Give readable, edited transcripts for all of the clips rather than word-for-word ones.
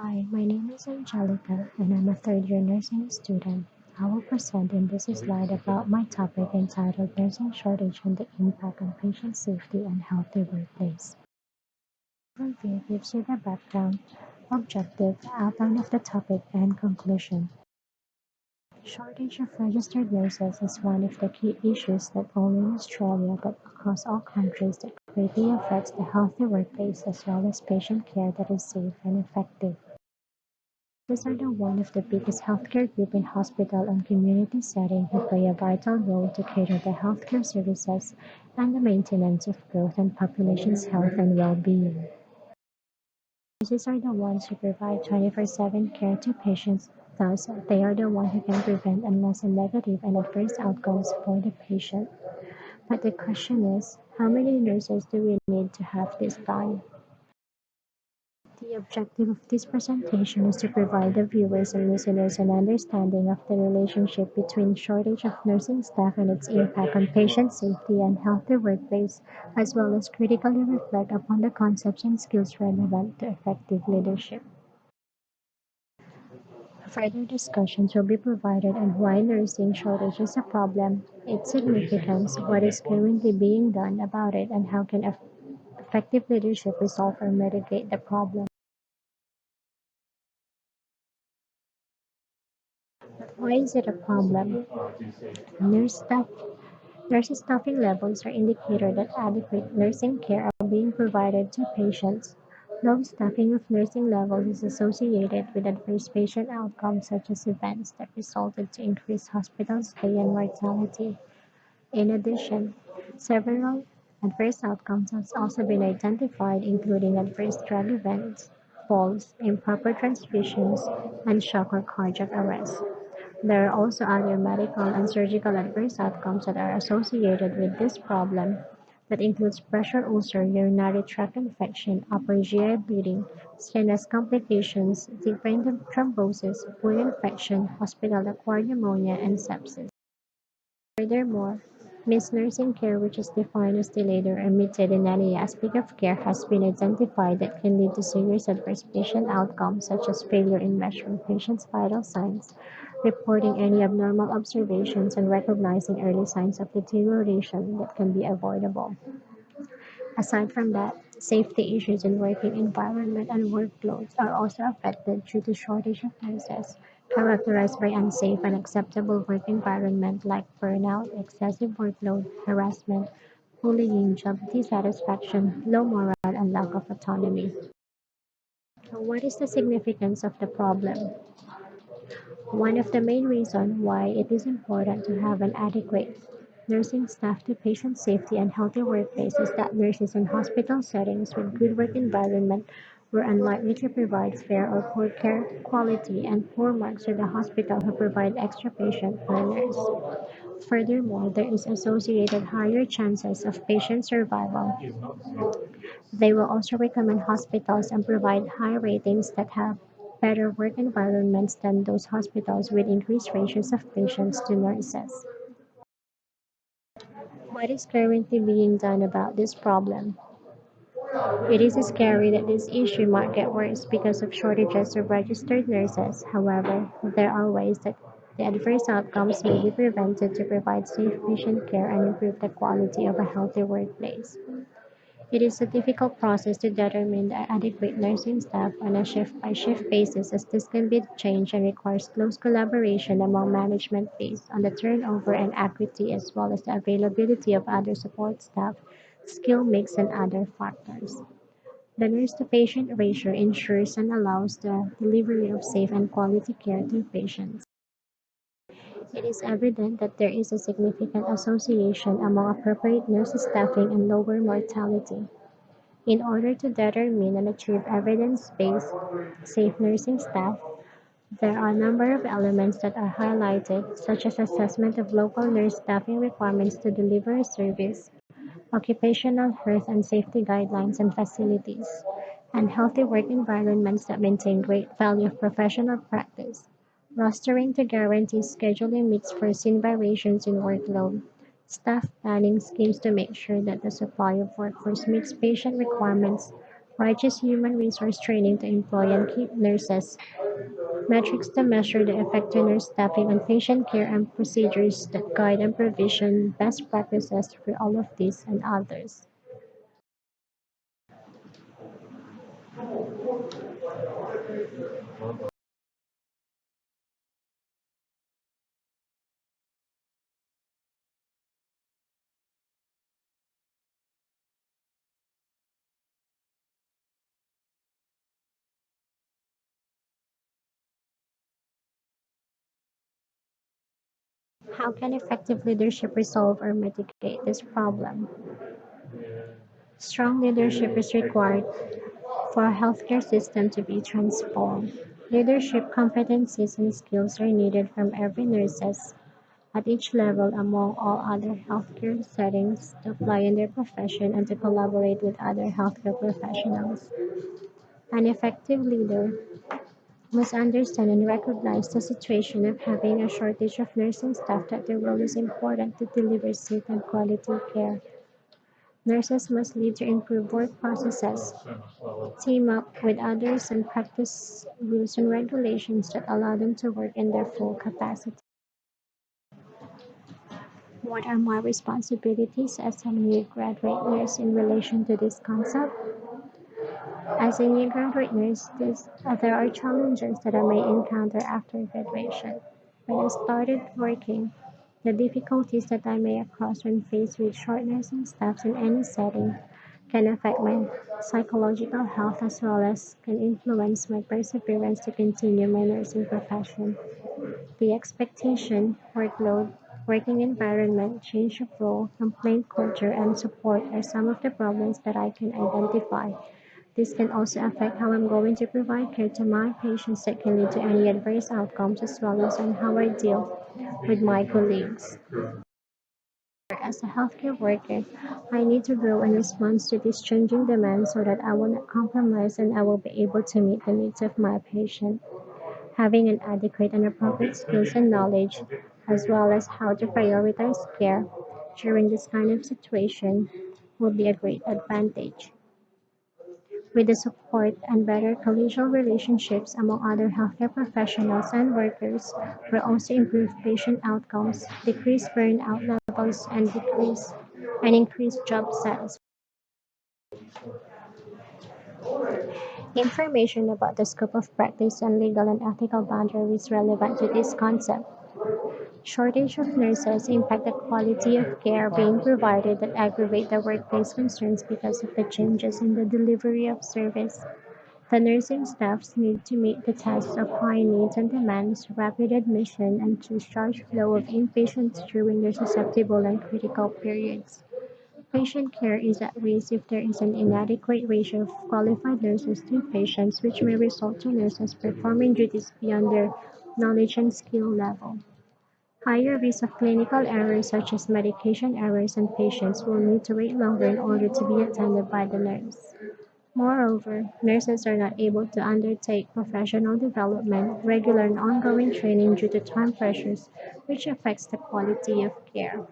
Hi, my name is Angelica, and I'm a third year nursing student. I will present in this slide about my topic entitled Nursing Shortage and the Impact on Patient Safety and Healthy Workplace. Overview gives you the background, objective, outline of the topic, and conclusion. Shortage of registered nurses is one of the key issues not only in Australia but across all countries that greatly affects the healthy workplace as well as patient care that is safe and effective. These are the one of the biggest healthcare group in hospital and community setting who play a vital role to cater the healthcare services and the maintenance of growth and population's health and well-being. Nurses are the ones who provide 24/7 care to patients, thus they are the one who can prevent and lessen negative and adverse outcomes for the patient. But the question is, how many nurses do we need to have this done? The objective of this presentation is to provide the viewers and listeners an understanding of the relationship between shortage of nursing staff and its impact on patient safety and healthy workplace, as well as critically reflect upon the concepts and skills relevant to effective leadership. Further discussions will be provided on why nursing shortage is a problem, its significance, what is currently being done about it, and how can effective leadership resolve or mitigate the problem. Why is it a problem? Nurse staff Nurse staffing levels are indicator that adequate nursing care are being provided to patients. Low staffing of nursing levels is associated with adverse patient outcomes such as events that resulted to increased hospital stay and mortality. In addition, several adverse outcomes have also been identified including adverse drug events, falls, improper transfusions, and shock or cardiac arrest. There are also other medical and surgical adverse outcomes that are associated with this problem that includes pressure ulcer, urinary tract infection, upper GI bleeding, sinus complications, deep brain thrombosis, wound infection, hospital-acquired pneumonia, and sepsis. Furthermore, misnursing care, which is defined as delayed or omitted in any aspect of care, has been identified that can lead to serious adverse patient outcomes such as failure in measuring patients' vital signs, reporting any abnormal observations, and recognizing early signs of deterioration that can be avoidable. Aside from that, safety issues in working environment and workloads are also affected due to shortage of nurses, characterized by unsafe and acceptable work environment like burnout, excessive workload, harassment, bullying, job dissatisfaction, low morale, and lack of autonomy. So what is the significance of the problem? One of the main reasons why it is important to have an adequate nursing staff to patient safety and healthy workplace is that nurses in hospital settings with good work environment were unlikely to provide fair or poor care quality and poor marks to the hospital who provide extra patient per nurse. Furthermore, there is associated higher chances of patient survival. They will also recommend hospitals and provide high ratings that have better work environments than those hospitals with increased ratios of patients to nurses. What is currently being done about this problem? It is scary that this issue might get worse because of shortages of registered nurses. However, there are ways that the adverse outcomes may be prevented to provide safe patient care and improve the quality of a healthy workplace. It is a difficult process to determine the adequate nursing staff on a shift-by-shift basis as this can be changed and requires close collaboration among management based on the turnover and acuity as well as the availability of other support staff, skill mix, and other factors. The nurse-to-patient ratio ensures and allows the delivery of safe and quality care to patients. It is evident that there is a significant association among appropriate nurse staffing and lower mortality. In order to determine and achieve evidence-based safe nursing staff, there are a number of elements that are highlighted, such as assessment of local nurse staffing requirements to deliver a service, occupational health and safety guidelines and facilities, and healthy work environments that maintain great value of professional practice. Rostering to guarantee scheduling meets foreseen variations in workload. Staff planning schemes to make sure that the supply of workforce meets patient requirements. Righteous human resource training to employ and keep nurses, metrics to measure the effect of nurse staffing on patient care, and procedures that guide and provision best practices for all of these and others. How can effective leadership resolve or mitigate this problem? Strong leadership is required for a healthcare system to be transformed. Leadership competencies and skills are needed from every nurses at each level among all other healthcare settings to apply in their profession and to collaborate with other healthcare professionals. An effective leader must understand and recognize the situation of having a shortage of nursing staff that their role is important to deliver safe and quality care. Nurses must lead to improve work processes, team up with others, and practice rules and regulations that allow them to work in their full capacity. What are my responsibilities as a new graduate nurse in relation to this concept? As a new graduate nurse, there are challenges that I may encounter after graduation. When I started working, the difficulties that I may cross when faced with short nursing staffs in any setting can affect my psychological health as well as can influence my perseverance to continue my nursing profession. The expectation, workload, working environment, change of role, complaint culture, and support are some of the problems that I can identify. This can also affect how I'm going to provide care to my patients that can lead to any adverse outcomes as well as on how I deal with my colleagues. As a healthcare worker, I need to grow in response to these changing demands so that I will not compromise and I will be able to meet the needs of my patient. Having an adequate and appropriate skills and knowledge, as well as how to prioritize care during this kind of situation, will be a great advantage. With the support and better collegial relationships among other healthcare professionals and workers will also improve patient outcomes, decrease burnout levels, and increase job satisfaction. Information about the scope of practice and legal and ethical boundaries relevant to this concept. Shortage of nurses impact the quality of care being provided that aggravate the workplace concerns because of the changes in the delivery of service. The nursing staffs need to meet the tasks of high needs and demands, rapid admission, and discharge flow of inpatients during their susceptible and critical periods. Patient care is at risk if there is an inadequate ratio of qualified nurses to patients, which may result in nurses performing duties beyond their knowledge and skill level. Higher risk of clinical errors such as medication errors and patients will need to wait longer in order to be attended by the nurse. Moreover, nurses are not able to undertake professional development, regular and ongoing training due to time pressures, which affects the quality of care.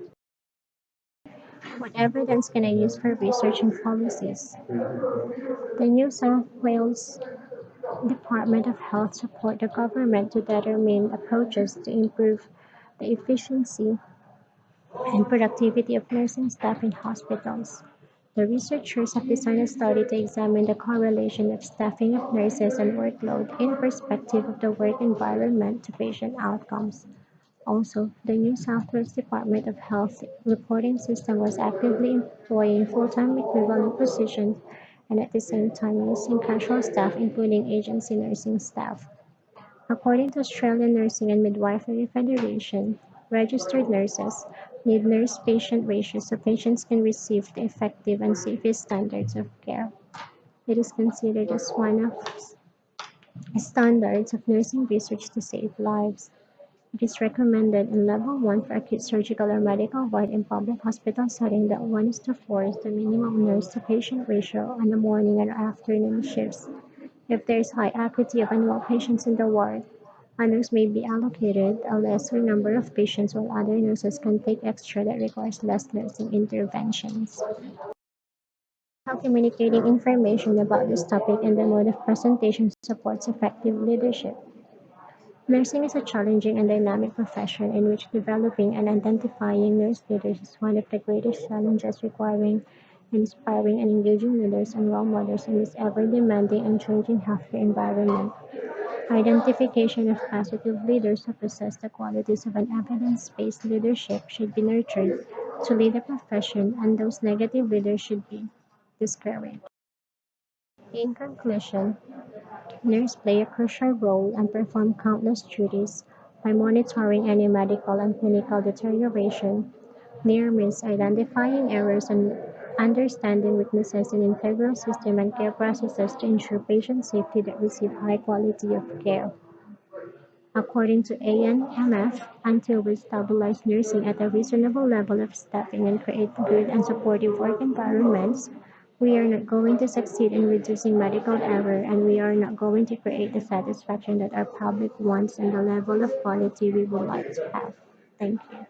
What evidence can I use for research and policies? The New South Wales Department of Health support the government to determine approaches to improve the efficiency and productivity of nursing staff in hospitals. The researchers have designed a study to examine the correlation of staffing of nurses and workload in perspective of the work environment to patient outcomes. Also, the New South Wales Department of Health reporting system was actively employing full-time equivalent positions and at the same time using casual staff including agency nursing staff. According to Australian Nursing and Midwifery Federation, registered nurses need nurse-patient ratios so patients can receive the effective and safest standards of care. It is considered as one of the standards of nursing research to save lives. It is recommended in Level 1 for acute surgical or medical ward in public hospital setting that 1:4 is the minimum nurse-to-patient ratio on the morning and afternoon shifts. If there is high acuity of unwell patients in the ward, a nurse may be allocated a lesser number of patients while other nurses can take extra that requires less nursing interventions. How communicating information about this topic and the mode of presentation supports effective leadership. Nursing is a challenging and dynamic profession in which developing and identifying nurse leaders is one of the greatest challenges, requiring inspiring and engaging leaders and role models in this ever demanding and changing healthcare environment. Identification of positive leaders who possess the qualities of an evidence based leadership should be nurtured to lead a profession, and those negative leaders should be discouraged. In conclusion, nurses play a crucial role and perform countless duties by monitoring any medical and clinical deterioration, near miss, identifying errors, and understanding weaknesses in integral system and care processes to ensure patient safety that receive high quality of care. According to ANMF, until we stabilize nursing at a reasonable level of staffing and create good and supportive work environments, we are not going to succeed in reducing medical error, and we are not going to create the satisfaction that our public wants and the level of quality we would like to have. Thank you.